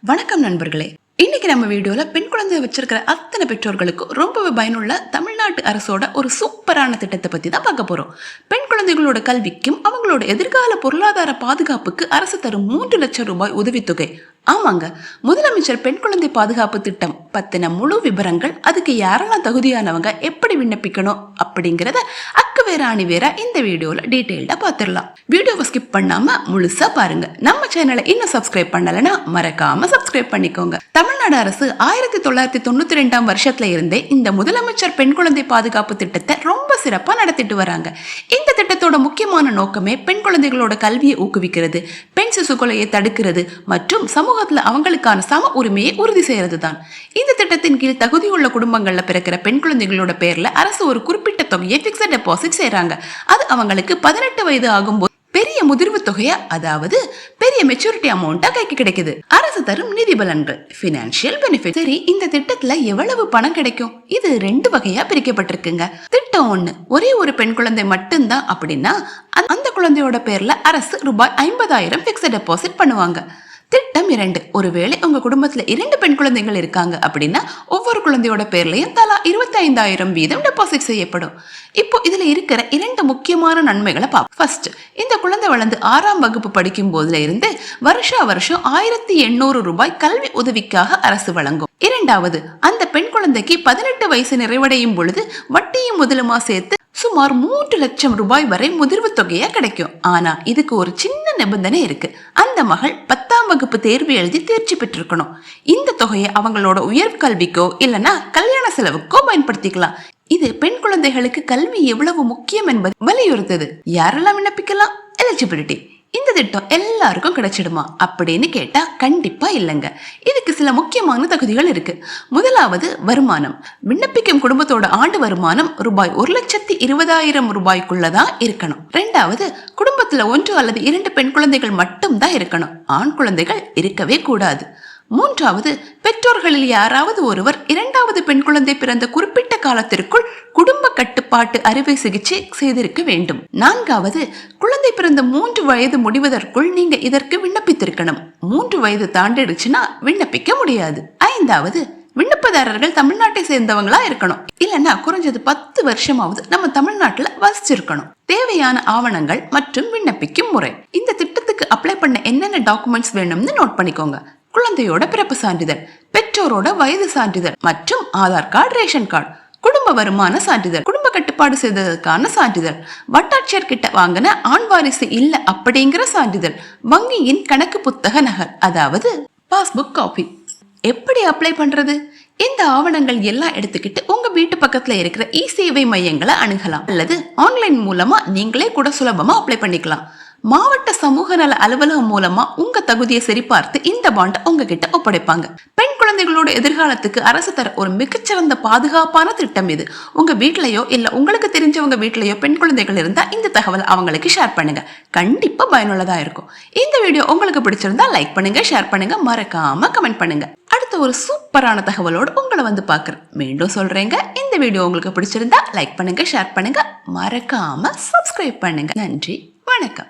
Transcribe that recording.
வணக்கம் நண்பர்களே. இன்னைக்கு நம்ம வீடியோல பெண் குழந்தைய வச்சிருக்கிற அத்தனை பெற்றோர்களுக்கு ரொம்பவே பயனுள்ள தமிழ்நாட்டு அரசோட ஒரு சூப்பரான திட்டத்தை பத்தி தான் பார்க்க போறோம். பெண் குழந்தைகளோட கல்விக்கும் அவங்களோட எதிர்கால பொருளாதார பாதுகாப்புக்கு அரசு தரும் 3 லட்சம் ரூபாய் உதவித்தொகை. ஆமாங்க, முதலமைச்சர் பெண் குழந்தை பாதுகாப்பு திட்டம் பத்தின முழு விவரங்கள், அதுக்கு யாரெல்லாம் தகுதியானவங்க, எப்படி விண்ணப்பிக்கணும் அப்படிங்கறத வேறாணி வேற இந்த வீடியோல டீடைல்டா பாத்துடலாம். வீடியோவை ஸ்கிப் பண்ணாம முழுசா பாருங்க. நம்ம சேனலை இன்னும் சப்ஸ்கிரைப் பண்ணலனா மறக்காம சப்ஸ்கிரைப் பண்ணிக்கோங்க. தமிழ்நாடு அரசு 1992 வருஷத்துல இருந்தே இந்த முதலமைச்சர் பெண் குழந்தை பாதுகாப்பு திட்டத்தை ரொம்ப சிறப்பா நடத்திட்டு வராங்க. இந்த திட்டத்தோட முக்கியமான நோக்கமே பெண் குழந்தைகளோட கல்வியை ஊக்குவிக்கிறது, பெண் சிசு கொலையை தடுக்கிறது மற்றும் சமூகத்துல அவங்களுக்கான சம உரிமையை உறுதி செய்யறது தான். இந்த திட்டத்தின் கீழ் தகுதியுள்ள குடும்பங்கள்ல பிறக்கிற பெண் குழந்தைகளோட பேர்ல அரசு ஒரு குறிப்பிட்ட தொகையை பிக்ஸட் டெபாசிட் செய்றாங்க. அது அவங்களுக்கு 18 வயது ஆகும்போது பெரிய முதிர்வு தொகையா, அதாவது பெரிய மெச்சூரிட்டி அமௌண்டா கைக்கு கிடைக்குது. அரசு தரும் நிதி பலன்கள், பினான்சியல் பெனிஃபிட். சரி, இந்த திட்டத்துல எவ்வளவு பணம் கிடைக்கும்? இது 2 வகையா பிரிக்கப்பட்டிருக்குங்க. திட்டம் 1, ஒரே ஒரு பெண் குழந்தை மட்டும்தான் அப்படின்னா அந்த குழந்தையோட பேர்ல அரசு ரூபாய் 50,000 பிக்ஸட் டெபாசிட் பண்ணுவாங்க. திட்டம் 2, ஒருவேளை உங்க குடும்பத்துல 2 பெண் குழந்தைகள் இருக்காங்க அப்படின்னா ஒவ்வொரு குழந்தையோட பேர்லயும் தலா 25,000 வீதம் டெபாசிட் செய்யப்படும். இப்போ இதுல இருக்கிற 2 முக்கியமான நன்மைகளை பார்ப்போம். ஃபர்ஸ்ட், இந்த குழந்தை வளர்ந்து 6ஆம் வகுப்பு படிக்கும் போதுல இருந்து வருஷம் 1,800 ரூபாய் கல்வி உதவிக்காக அரசு வழங்கும். இரண்டாவது, அந்த பெண் குழந்தைக்கு 18 வயசு நிறைவடையும் பொழுது வட்டியும் முதலுமா சேர்த்து சுமார் 3 லட்சம் ரூபாய் வரை முதிர்வு தொகையா கிடைக்கும். ஆனா இதுக்கு ஒரு சின்ன நிபந்தனை இருக்கு. அந்த மகள் 10ஆம் வகுப்பு தேர்வு எழுதி தேர்ச்சி பெற்றிருக்கணும். இந்த தொகையை அவங்களோட உயர்கல்விக்கோ இல்லனா கல்யாண செலவுக்கோ பயன்படுத்திக்கலாம். இது பெண் குழந்தைகளுக்கு கல்வி எவ்வளவு முக்கியம் என்பது வலியுறுத்தது. யாரெல்லாம் விண்ணப்பிக்கலாம்? எலிஜிபிலிட்டி. இந்த திட்டம் எல்லாருக்கும் கிடைச்சிடுமா அப்படின்னு கேட்டா கண்டிப்பா இல்லைங்க. இதுக்கு சில முக்கியமான தகுதிகள் இருக்கு. முதலாவது, வருமானம். விண்ணப்பிக்கும் குடும்பத்தோட ஆண்டு வருமானம் ரூபாய் 1,20,000 ரூபாய்க்குள்ளதான் இருக்கணும். 2வது, குடும்பத்துல 1 அல்லது 2 பெண் குழந்தைகள் மட்டும் தான் இருக்கணும். ஆண் குழந்தைகள் இருக்கவே கூடாது. 3வது, பெற்றோர்களில் யாராவது ஒருவர் 2வது பெண் குழந்தை பிறந்த குறிப்பிட்ட காலத்திற்குள் குடும்ப கட்டுப்பாட்டு அறுவை சிகிச்சை செய்திருக்க வேண்டும். 4வது, குழந்தை பிறந்த 3 வயது முடிவதற்குள் நீங்க இதற்கு விண்ணப்பித்திருக்கணும். 3 வயது தாண்டிடுச்சுன்னா விண்ணப்பிக்க முடியாது. 5வது, விண்ணப்பதாரர்கள் தமிழ்நாட்டை சேர்ந்தவங்களா இருக்கணும். இல்லன்னா குறைஞ்சது 10 வருஷமாவது நம்ம தமிழ்நாட்டுல வசிச்சிருக்கணும். தேவையான ஆவணங்கள் மற்றும் விண்ணப்பிக்கும் முறை. இந்த திட்டத்துக்கு அப்ளை பண்ண என்னென்ன டாக்குமெண்ட்ஸ் வேணும்னு நோட் பண்ணிக்கோங்க. குழந்தையோட பிறப்பு சான்றிதழ், பெற்றோரோட வயது சான்றிதழ் மற்றும் ஆதார் கார்டு, ரேஷன் கார்டு, குடும்ப வருமான சான்றிதழ், குடும்ப கட்டுப்பாடு செய்ததற்கான சான்றிதழ், வட்டாட்சியர் கிட்ட வாங்கின ஆண் வாரிசு இல்ல அப்படிங்கிற சான்றிதழ், வங்கியின் கணக்கு புத்தக நகல், அதாவது பாஸ்புக் காப்பி. எப்படி அப்ளை பண்றது? இந்த ஆவணங்கள் எல்லாம் எடுத்துக்கிட்டு உங்க வீட்டு பக்கத்துல இருக்கிற இ-சேவை மையங்களை அணுகலாம். அல்லது ஆன்லைன் மூலமா நீங்களே கூட சுலபமா அப்ளை பண்ணிக்கலாம். மாவட்ட சமூக நல அலுவலகம் மூலமா உங்க தகுதியை சரிபார்த்து இந்த பாண்டை உங்ககிட்ட ஒப்படைப்பாங்க. பெண் குழந்தைகளோட எதிர்காலத்துக்கு அரசு தர ஒரு மிகச்சிறந்த பாதுகாப்பான திட்டம் இது. உங்க வீட்லயோ இல்ல உங்களுக்கு தெரிஞ்சவங்க வீட்லயோ பெண் குழந்தைகள் இருந்தா இந்த தகவல் அவங்களுக்கு ஷேர் பண்ணுங்க. கண்டிப்பா பயனுள்ளதா இருக்கும். இந்த வீடியோ உங்களுக்கு பிடிச்சிருந்தா லைக் பண்ணுங்க, ஷேர் பண்ணுங்க, மறக்காம கமெண்ட் பண்ணுங்க. அடுத்த ஒரு சூப்பரான தகவலோடு உங்களை வந்து பாக்குறேன். மீண்டும் சொல்றேங்க, இந்த வீடியோ உங்களுக்கு பிடிச்சிருந்தா லைக் பண்ணுங்க, ஷேர் பண்ணுங்க, மறக்காம சப்ஸ்கிரைப் பண்ணுங்க. நன்றி, வணக்கம்.